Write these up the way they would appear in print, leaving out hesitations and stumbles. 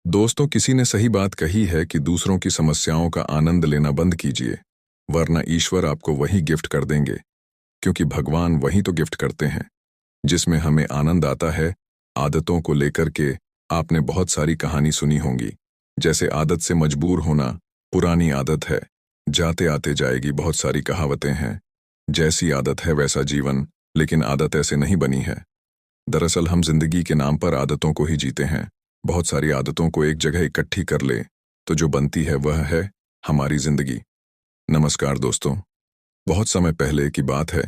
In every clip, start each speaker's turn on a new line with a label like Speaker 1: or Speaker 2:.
Speaker 1: दोस्तों, किसी ने सही बात कही है कि दूसरों की समस्याओं का आनंद लेना बंद कीजिए, वरना ईश्वर आपको वही गिफ्ट कर देंगे। क्योंकि भगवान वही तो गिफ्ट करते हैं जिसमें हमें आनंद आता है। आदतों को लेकर के आपने बहुत सारी कहानी सुनी होंगी। जैसे आदत से मजबूर होना पुरानी आदत है, जाते आते जाएगी। बहुत सारी कहावतें हैं। जैसी आदत है वैसा जीवन, लेकिन आदत ऐसे नहीं बनी है। दरअसल हम जिंदगी के नाम पर आदतों को ही जीते हैं। बहुत सारी आदतों को एक जगह इकट्ठी कर ले तो जो बनती है वह है हमारी जिंदगी। नमस्कार दोस्तों, बहुत समय पहले की बात है।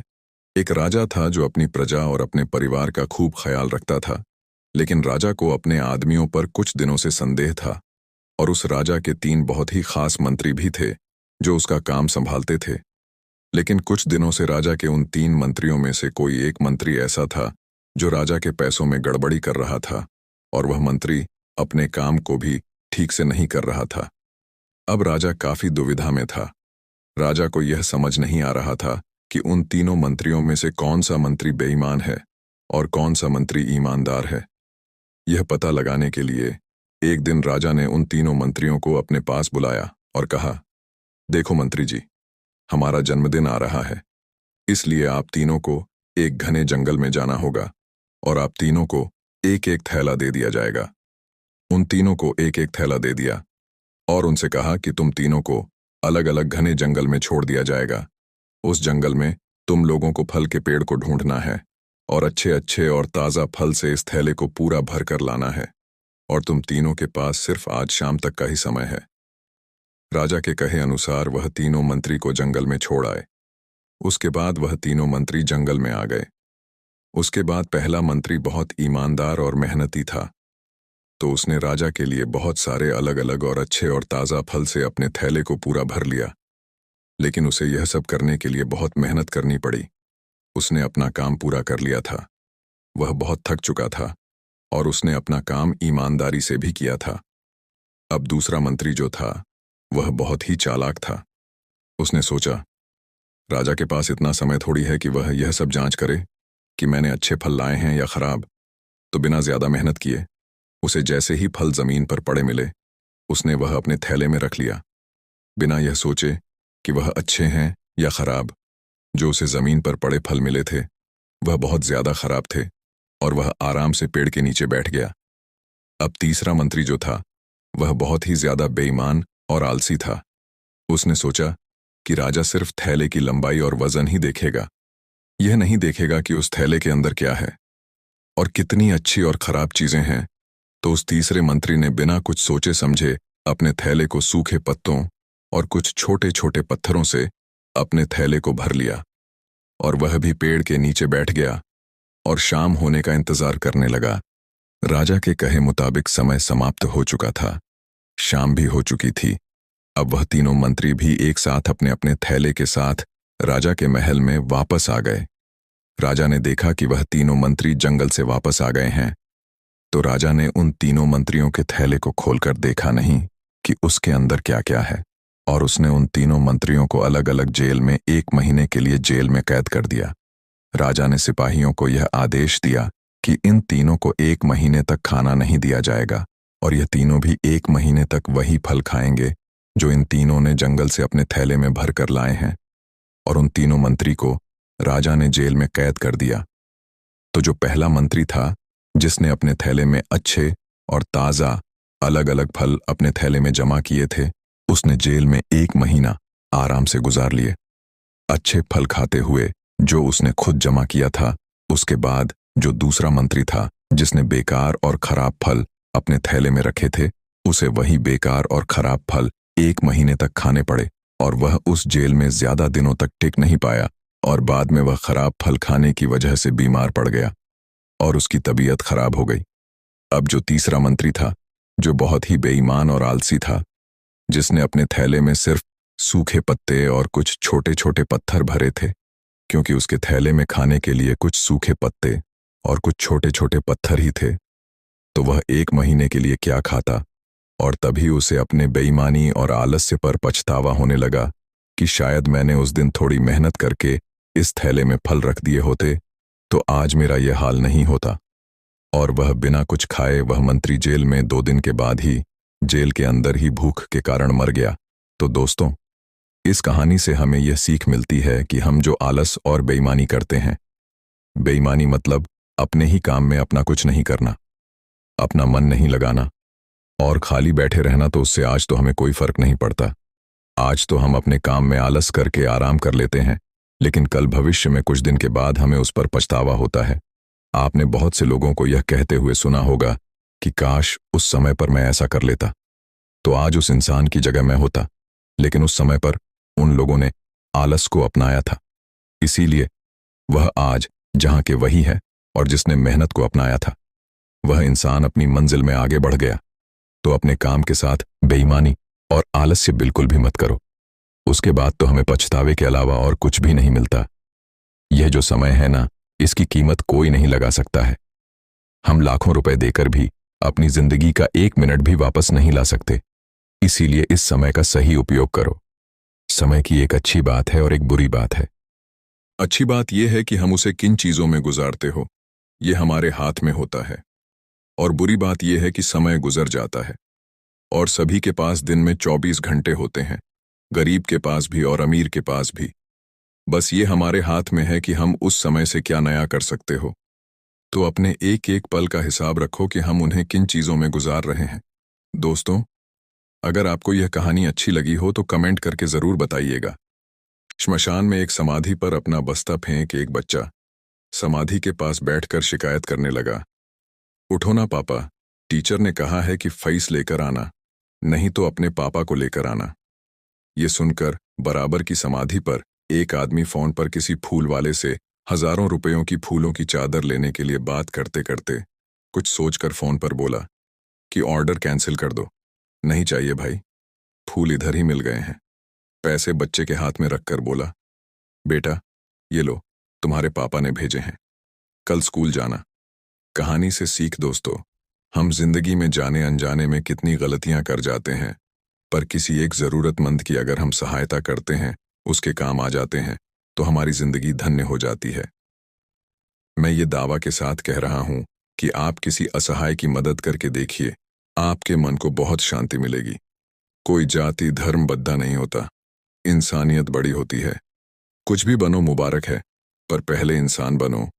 Speaker 1: एक राजा था जो अपनी प्रजा और अपने परिवार का खूब ख्याल रखता था। लेकिन राजा को अपने आदमियों पर कुछ दिनों से संदेह था, और उस राजा के 3 बहुत ही खास मंत्री भी थे जो उसका काम संभालते थे। लेकिन कुछ दिनों से राजा के उन 3 मंत्रियों में से कोई एक मंत्री ऐसा था जो राजा के पैसों में गड़बड़ी कर रहा था, और वह मंत्री अपने काम को भी ठीक से नहीं कर रहा था। अब राजा काफी दुविधा में था। राजा को यह समझ नहीं आ रहा था कि उन तीनों मंत्रियों में से कौन सा मंत्री बेईमान है और कौन सा मंत्री ईमानदार है। यह पता लगाने के लिए एक दिन राजा ने उन तीनों मंत्रियों को अपने पास बुलाया और कहा, देखो मंत्री जी, हमारा जन्मदिन आ रहा है, इसलिए आप तीनों को एक घने जंगल में जाना होगा और आप तीनों को एक एक थैला दे दिया जाएगा। उन तीनों को एक एक थैला दे दिया और उनसे कहा कि तुम तीनों को अलग अलग घने जंगल में छोड़ दिया जाएगा। उस जंगल में तुम लोगों को फल के पेड़ को ढूंढना है और अच्छे अच्छे और ताज़ा फल से इस थैले को पूरा भर कर लाना है, और तुम तीनों के पास सिर्फ आज शाम तक का ही समय है। राजा के कहे अनुसार वह तीनों मंत्री को जंगल में छोड़ आए। उसके बाद वह तीनों मंत्री जंगल में आ गए। उसके बाद पहला मंत्री बहुत ईमानदार और मेहनती था, तो उसने राजा के लिए बहुत सारे अलग अलग और अच्छे और ताज़ा फल से अपने थैले को पूरा भर लिया। लेकिन उसे यह सब करने के लिए बहुत मेहनत करनी पड़ी। उसने अपना काम पूरा कर लिया था। वह बहुत थक चुका था और उसने अपना काम ईमानदारी से भी किया था। अब दूसरा मंत्री जो था वह बहुत ही चालाक था। उसने सोचा, राजा के पास इतना समय थोड़ी है कि वह यह सब जांच करे कि मैंने अच्छे फल लाए हैं या खराब। तो बिना ज्यादा मेहनत किए उसे जैसे ही फल जमीन पर पड़े मिले, उसने वह अपने थैले में रख लिया, बिना यह सोचे कि वह अच्छे हैं या खराब। जो उसे जमीन पर पड़े फल मिले थे वह बहुत ज्यादा खराब थे, और वह आराम से पेड़ के नीचे बैठ गया। अब तीसरा मंत्री जो था वह बहुत ही ज्यादा बेईमान और आलसी था। उसने सोचा कि राजा सिर्फ थैले की लंबाई और वजन ही देखेगा, यह नहीं देखेगा कि उस थैले के अंदर क्या है और कितनी अच्छी और खराब चीजें हैं। तो उस तीसरे मंत्री ने बिना कुछ सोचे समझे अपने थैले को सूखे पत्तों और कुछ छोटे छोटे पत्थरों से अपने थैले को भर लिया, और वह भी पेड़ के नीचे बैठ गया और शाम होने का इंतजार करने लगा। राजा के कहे मुताबिक समय समाप्त हो चुका था, शाम भी हो चुकी थी। अब वह तीनों मंत्री भी एक साथ अपने अपने थैले के साथ राजा के महल में वापस आ गए। राजा ने देखा कि वह तीनों मंत्री जंगल से वापस आ गए हैं, तो राजा ने उन तीनों मंत्रियों के थैले को खोलकर देखा नहीं कि उसके अंदर क्या क्या है, और उसने उन तीनों मंत्रियों को अलग अलग जेल में 1 महीने के लिए जेल में कैद कर दिया। राजा ने सिपाहियों को यह आदेश दिया कि इन तीनों को 1 महीने तक खाना नहीं दिया जाएगा, और यह तीनों भी 1 महीने तक वही फल खाएंगे जो इन तीनों ने जंगल से अपने थैले में भर कर लाए हैं। और उन तीनों मंत्री को राजा ने जेल में कैद कर दिया। तो जो पहला मंत्री था जिसने अपने थैले में अच्छे और ताज़ा अलग अलग फल अपने थैले में जमा किए थे, उसने जेल में 1 महीना आराम से गुजार लिए, अच्छे फल खाते हुए जो उसने खुद जमा किया था। उसके बाद जो दूसरा मंत्री था जिसने बेकार और खराब फल अपने थैले में रखे थे, उसे वही बेकार और खराब फल 1 महीने तक खाने पड़े, और वह उस जेल में ज्यादा दिनों तक टिक नहीं पाया, और बाद में वह खराब फल खाने की वजह से बीमार पड़ गया और उसकी तबीयत खराब हो गई। अब जो तीसरा मंत्री था जो बहुत ही बेईमान और आलसी था, जिसने अपने थैले में सिर्फ सूखे पत्ते और कुछ छोटे छोटे पत्थर भरे थे, क्योंकि उसके थैले में खाने के लिए कुछ सूखे पत्ते और कुछ छोटे छोटे पत्थर ही थे, तो वह 1 महीने के लिए क्या खाता। और तभी उसे अपने बेईमानी और आलस्य पर पछतावा होने लगा कि शायद मैंने उस दिन थोड़ी मेहनत करके इस थैले में फल रख दिए होते तो आज मेरा यह हाल नहीं होता। और वह बिना कुछ खाए वह मंत्री जेल में 2 दिन के बाद ही जेल के अंदर ही भूख के कारण मर गया। तो दोस्तों, इस कहानी से हमें यह सीख मिलती है कि हम जो आलस और बेईमानी करते हैं, बेईमानी मतलब अपने ही काम में अपना कुछ नहीं करना, अपना मन नहीं लगाना और खाली बैठे रहना, तो उससे आज तो हमें कोई फर्क नहीं पड़ता। आज तो हम अपने काम में आलस करके आराम कर लेते हैं, लेकिन कल भविष्य में कुछ दिन के बाद हमें उस पर पछतावा होता है। आपने बहुत से लोगों को यह कहते हुए सुना होगा कि काश उस समय पर मैं ऐसा कर लेता, तो आज उस इंसान की जगह मैं होता। लेकिन उस समय पर उन लोगों ने आलस को अपनाया था, इसीलिए वह आज जहां के वही है, और जिसने मेहनत को अपनाया था वह इंसान अपनी मंजिल में आगे बढ़ गया। तो अपने काम के साथ बेईमानी और आलस्य बिल्कुल भी मत करो, उसके बाद तो हमें पछतावे के अलावा और कुछ भी नहीं मिलता। यह जो समय है ना, इसकी कीमत कोई नहीं लगा सकता है। हम लाखों रुपए देकर भी अपनी जिंदगी का 1 मिनट भी वापस नहीं ला सकते। इसीलिए इस समय का सही उपयोग करो। समय की एक अच्छी बात है और एक बुरी बात है। अच्छी बात यह है कि हम उसे किन चीजों में गुजारते हो, यह हमारे हाथ में होता है। और बुरी बात यह है कि समय गुजर जाता है और सभी के पास दिन में 24 घंटे होते हैं, गरीब के पास भी और अमीर के पास भी। बस ये हमारे हाथ में है कि हम उस समय से क्या नया कर सकते हो। तो अपने एक एक पल का हिसाब रखो कि हम उन्हें किन चीजों में गुजार रहे हैं। दोस्तों, अगर आपको यह कहानी अच्छी लगी हो तो कमेंट करके जरूर बताइएगा। श्मशान में एक समाधि पर अपना बस्ता फेंक एक बच्चा समाधि के पास बैठकर शिकायत करने लगा, उठो ना पापा, टीचर ने कहा है कि फीस लेकर आना, नहीं तो अपने पापा को लेकर आना। ये सुनकर बराबर की समाधि पर एक आदमी फोन पर किसी फूल वाले से हजारों रुपयों की फूलों की चादर लेने के लिए बात करते करते कुछ सोचकर फोन पर बोला कि ऑर्डर कैंसिल कर दो। नहीं चाहिए भाई, फूल इधर ही मिल गए हैं। पैसे बच्चे के हाथ में रखकर बोला, बेटा ये लो, तुम्हारे पापा ने भेजे हैं, कल स्कूल जाना। कहानी से सीख दोस्तों, हम जिंदगी में जाने अनजाने में कितनी गलतियां कर जाते हैं, पर किसी एक जरूरतमंद की अगर हम सहायता करते हैं, उसके काम आ जाते हैं, तो हमारी जिंदगी धन्य हो जाती है। मैं ये दावा के साथ कह रहा हूं कि आप किसी असहाय की मदद करके देखिए, आपके मन को बहुत शांति मिलेगी। कोई जाति धर्म बद्धा नहीं होता, इंसानियत बड़ी होती है। कुछ भी बनो मुबारक है, पर पहले इंसान बनो।